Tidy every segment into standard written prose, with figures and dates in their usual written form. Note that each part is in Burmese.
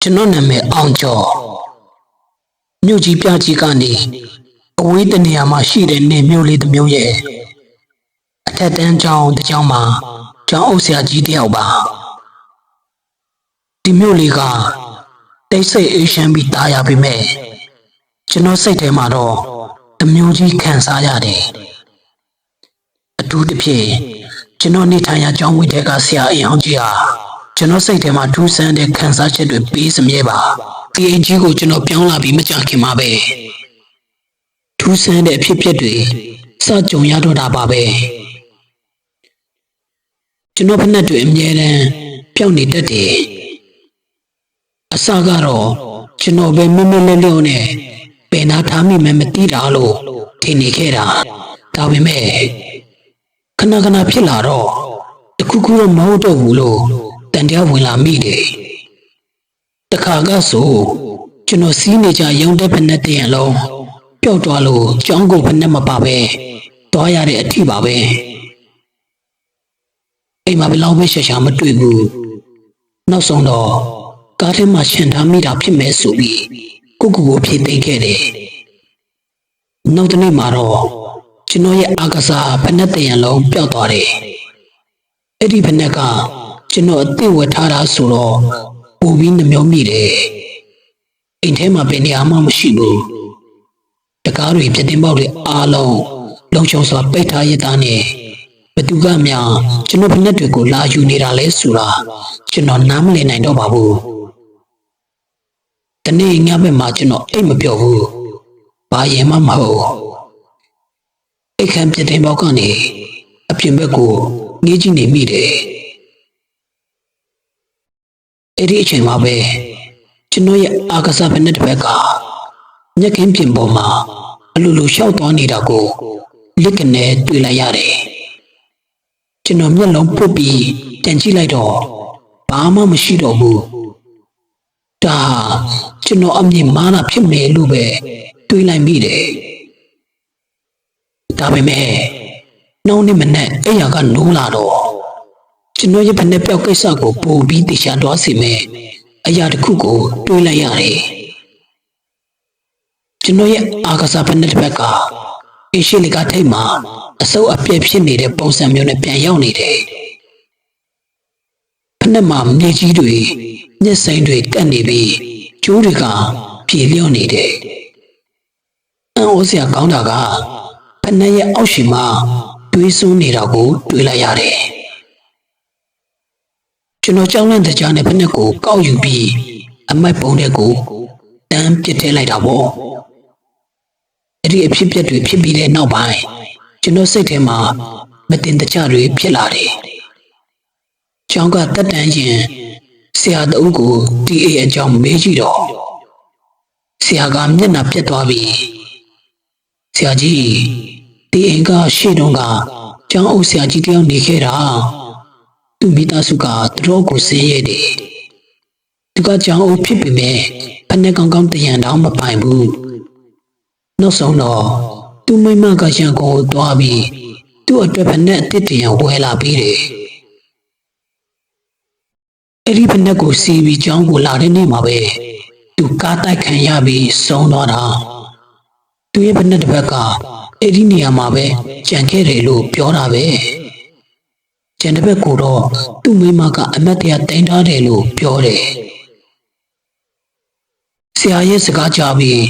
ကျွန်တော်နာမည်အောင်ကျော်မြို့ကြီးပြကြီးကနေအဝေးတနေရာမှာရှိတဲ့နေမြို့လေးတစ်မျိုးရဲ့အထက်တန်းကျောင်းတစ်ကျောင်းမှာကျောင်းအုပ်ဆရာကြီးတယောက်ပါဒီမြို့လေးကတိတ်ဆိတ်အေးချမ်းပြီးသားရပေမဲ့ကျွန်တော်စိတ်ထဲမှာတော့တမျိုးကြီးခံစားရတယ်အထူးသဖြင့်ကျွန်တော်နေထိုင်ရာကျောင်းဝင်းထဲကဆရာအိမ်အောင်ကြီးဟာကျွန်တော်စိတ်ထဲမှာထူးဆန်းတဲ့ခံစားချက်တွေပေးစမြဲပါဒီအိမ်ကြီးကိုကျွန်တော်ပြောင်းလာပြီးမကြာခင်မှာပဲထူးဆန်းတဲ့အဖြစ်အပျက်တွေစကြုံရတော့တာပါပဲကျွန်တော်ဖက်နဲ့တွေအမြဲတမ်းပျောက်နေတတ်တယ်အစကတော့ကျွန်တော်ပဲမမလဲလဲနဲ့ပင်နာထားမိမှမသိတာလို့ထင်နေခဲ့တာဒါပေမဲ့ခဏခဏဖြစ်လာတော့တခုခုတော့မဟုတ်တော့ဘူးလို့တန်တရားဝင်လာမိတယ်တခါကဆိုကျွန်တော်စီးနေကြရုံတဲ့ဖက်နဲ့တရံလုံးပျောက်သွားလို့ကြောင်းကိုဖက်နဲ့မပါပဲတွားရတဲ့အထိပါပဲအိမ်မှာဘယ်လောက်ပဲရှာရှာမတွေ့ဘူးနောက်ဆုံးတော့ကားထဲမှာရှင်ထားမိတာဖြစ်မဲ့ဆိုပြီးကိုကိုဖြေသိမ်းခဲ့တယ်နောက်တစ်နေ့မှာတော့ကျွန်တော်ရဲ့အာကစားဖက်နဲ့တရံလုံးပျောက်သွားတယ်အဲ့ဒီဖက်နဲ့ကကျွန်တော်အသိဝတ်ထားတာဆိုတော့ပူပြီးနှမျောမိတယ်အိမ်ထဲမှာဘယ်နေရာမှမရှိဘူးတကားတွေပြတင်းပေါက်တွေအားလုံးလုံချုံစွာပိတ်ထားရတဲ့နဲ့ဘသူကမှကျွန်တော်ဖက်နဲ့တွေကိုလာယူနေတာလဲဆိုတာကျွန်တော်နားမလည်နိုင်တော့ပါဘူးတနေ့ညဘက်မှာကျွန်တော်အိတ်မပြော့ဘူးဘာရင်မှမဟုတ်အိတ်ခံပြတင်းပေါက်ကနေအပြင်ဘက်ကိုငေးကြည့်နေမိတယ်အဲ့ဒီအချိန်မှာပဲကျွန်တော်ရဲ့အာကစားဖက်နဲ့တစ်ဘက်ကညက်ခင်းပြင်ပေါ်မှာအလိုလိုရှောက်သွားနေတာကိုလက်ကနေတွေ့လိုက်ရတယ်ကျွန်တော်မျက်လုံးပုတ်ပြီးတန်ကြည့်လိုက်တော့ဘာမှမရှိတော့ဘူးဒါကျွန်တော်အမြင်မားတာဖြစ်မယ်လို့ပဲတွေးလိုက်မိတယ်ဒါပေမဲ့နှောင်းနေမနဲ့အဲ့ရကနိုးလာတော့ကျွန်တော်ရဲ့ဖက်နဲ့ပြောက်ကိစ္စကိုပို့ပြီးတရားတော်စီမယ်အရာတစ်ခုကိုတွေးလိုက်ရတယ်ကျွန်တော်ရဲ့အာကစားဖက်နဲ့တစ်ဘက်ကအရှိလီကထိတ်မှာအစုပ်အပြည့်ဖြစ်နေတဲ့ပုံစံမျိုးနဲ့ပြန်ရောက်နေတယ်ဖက်နဲ့မှာမြေကြီးတွေညက်စိမ်းတွေတက်နေပြီးကျိုးတွေကပြေလျော့နေတယ်အံ့ဩစရာကောင်းတာကဖက်နဲ့ရဲ့အောက်ရှိမှာတွေးစွန်းနေတာကိုတွေးလိုက်ရတယ်ကျွန်တော်ကြောင်းလန့်တကြားနဲ့ဖက်နဲ့ကိုကောက်ယူပြီးအမိုက်ပုံတဲ့ကိုတန်းပစ်ထည့်လိုက်တာပေါ့အဲ့ဒီအဖြစ်အပျက်တွေဖြစ်ပြီးတဲ့နောက်ပိုင်းကျွန်တော်စိတ်ထဲမှာမတင်တကြတွေဖြစ်လာတယ်ကျောင်းကတက်တန်းရင်ဆရာတအုပ်ကိုတီအေအကြောင်းမေးကြည့်တော့ဆရာကမျက်နှာပြတ်သွားပြီဆရာကြီးဒီအိမ်ကရှေ့တုန်းကကျောင်းအုပ်ဆရာကြီးတယောက်နေခဲ့တာသူမိသားစုကသူတို့ကိုဆင်းရဲတယ်သူကကြောင်အုပ်ဖြစ်ပေမဲ့ဖက်နဲ့ကောင်းကောင်းတရံတောင်မပိုင်ဘူးနောက်ဆုံးတော့သူမိမကရန်ကုန်ကိုသွားပြီးသူ့အတွက်ဖက်နဲ့အစ်တရံဝဲလာပြီးတယ်အဲ့ဒီဖက်နဲ့ကိုစီးပြီးကြောင်းကိုလာတဲ့နေ့မှာပဲသူကားတိုက်ခံရပြီးဆုံးသွားတာသူရဲ့ဖက်နဲ့တစ်ဘက်ကအဲ့ဒီနေရာမှာပဲကြံခဲ့တယ်လို့ပြောတာပဲကျန်တဲ့ဘက်ကတော့သူ့မိမကအမတ်တရားတင်ထားတယ်လို့ပြောတယ်ဆရာရဲ့စကားကြားပြီး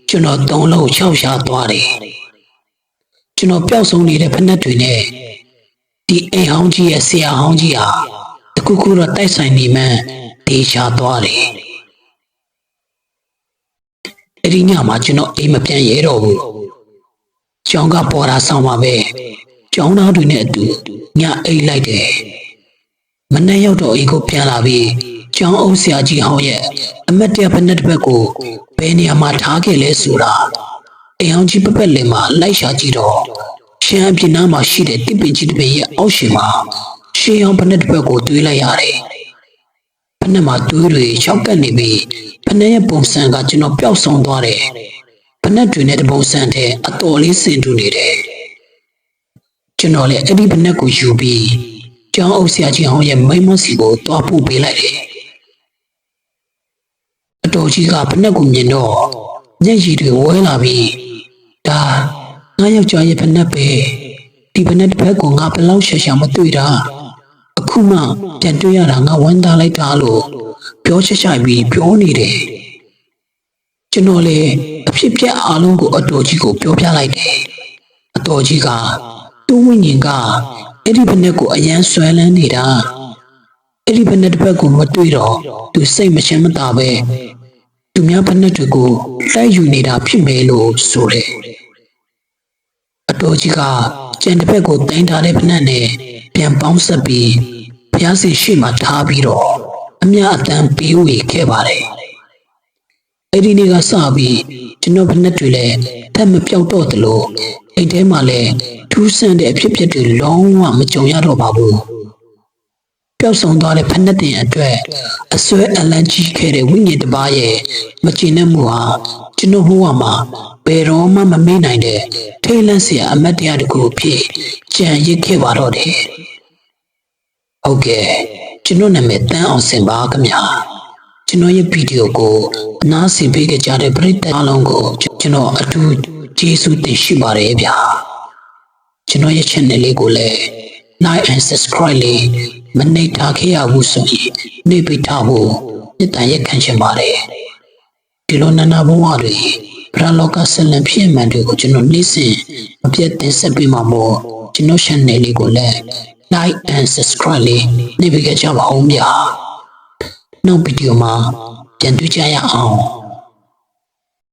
ကျွန်တော်သုံးလုံး၆ရှားသွားတယ်ကျွန်တော်ပျောက်ဆုံးနေတဲ့ဖက်နဲ့တွေနဲ့ဒီအိမ်ဟောင်းကြီးရဲ့ဆရာဟောင်းကြီးဟာတခုခုတော့တိုက်ဆိုင်နေမှန်းဒေရှာသွားတယ်အဲ့ဒီညမှာကျွန်တော်အိမ်မပြန်ရဲတော့ဘူးကျောင်းကပေါ်တာဆောင်ပါပဲကျောင်းသားတွေနဲ့အတူညအိတ်လိုက်တယ်မနေ့ရောက်တော့အိမ်ကိုပြန်လာပြီးကျောင်းအုပ်ဆရာကြီးဟောင်းရဲ့အမတ်တရားဖက်နဲ့တစ်ဘက်ကိုဘယ်နေရာမှာထားခဲ့လဲဆိုတာအိမ်ဟောင်းကြီးပပက်လင်မှာလိုက်ရှာကြည့်တော့ရှမ်းအပြင်နားမှာရှိတဲ့တစ်ပင်ကြီးတစ်ပင်ရဲ့အောက်ရှင်မှာရှေးဟောင်းဖက်နဲ့တစ်ဘက်ကိုတွေးလိုက်ရတယ်ဖက်နဲ့မှာတွေးတွေချောက်ကပ်နေပြီးဖက်နဲ့ရဲ့ပုံစံကကျွန်တော်ပျောက်ဆုံးသွားတယ်ဖက်နဲ့တွေနဲ့တပုံစံတဲ့အတော်လေးစင်တူနေတယ်ကျွန်တော်လည်းအဲ့ဒီဖက်နဲ့ကိုယူပြီးကျောင်းအုပ်ဆရာကြီးဟောင်းရဲ့မိမစီကိုတွားပို့ပေးလိုက်တယ် တော်ကြီးကဖက်နှက်ကိုမြင်တော့မျက်ရည်တွေဝဲလာပြီးဒါငါယောက်ျားရဲ့ဖက်နှက်ပဲဒီဖက်နှက်တစ်ဖက်ကိုငါဘယ်လောက်ရှာမတွေ့တာအခုမှပြန်တွေ့ရတာငါဝမ်းသာလိုက်တာလို့ပြောချိုက်ပြီးပြောနေတယ်ကျွန်တော်လေအဖြစ်ပြက်အားလုံးကိုအတော်ကြီးကိုပြောပြလိုက်တယ်အတော်ကြီးကသူ့ဝိညာဉ်ကအဲ့ဒီဖက်နှက်ကိုအယမ်းဆွဲလန်းနေတာအဲ့ဒီဖက်နှက်တစ်ဖက်ကိုမတွေ့တော့သူစိတ်မရှင်းမသာပဲသူများဖက်နှက်တွေကိုလိုက်ယူနေတာဖြစ်မယ်လို့ဆိုတယ်အတော်ကြီးကကျန်တစ်ဖက်ကိုတင်ထားတဲ့ဖက်နှက်နဲ့ပြန်ပေါင်းဆက်ပြီးဘုရားရှင်ရှေ့မှာထားပြီးတော့အမြအတမ်းပေးဝေခဲ့ပါတယ်အဲ့ဒီနေ့ကစပြီးကျွန်တော်ဖက်နှက်တွေလည်းထပ်မပြောက်တော့သလိုအိမ်ထဲမှာလည်းထူးဆန်းတဲ့အဖြစ်အပျက်တွေလုံးဝမကြုံရတော့ပါဘူးပျောက်ဆုံးသွားတဲ့ဖက်နှက်တင်အတွက်အစွဲအလန့်ကြီးခဲ့တဲ့ဝိညာဉ်တစ်ပါးရဲ့မကျေနပ်မှုဟာကျွန်တော်ဘဝမှာဘယ်တော့မှမမေ့နိုင်တဲ့ထိတ်လန့်စရာအမတ်တရားတစ်ခုဖြစ်ကြံရစ်ခဲ့ပါတော့တယ်ဟုတ်ကဲ့ကျွန်တော်နာမည်တန်းအောင်စင်ပါခင်ဗျာကျွန်တော်ရဲ့ဗီဒီယိုကိုအနားဆင်ပေးကြတဲ့ပရိသတ်အားလုံးကိုကျွန်တော်အထူးကျေးဇူးတင်ရှိပါတယ်ဗျာကျွန်တော်ရဲ့ channel လေးကိုလည်း like and subscribe လေးမနှိပ်ထားခဲ့ရဘူးဆိုရင်နှိပ်ပေးထားဖို့မြတ်တန်ရက်ခံချင်ပါတယ်ဒီလိုနာနာဘဝတွေပရလောကဆက်လက်ဖြစ်မှန်တွေကိုကျွန်တော်နေ့စဉ်မပြတ်တင်ဆက်ပေးမှာမို့ကျွန်တော် channel လေးကိုလည်း like and subscribe လေးနှိပ်ပေးကြပါဦးဗျာနောက်ဗီဒီယိုမှာပြန်တွေ့ကြရအောင်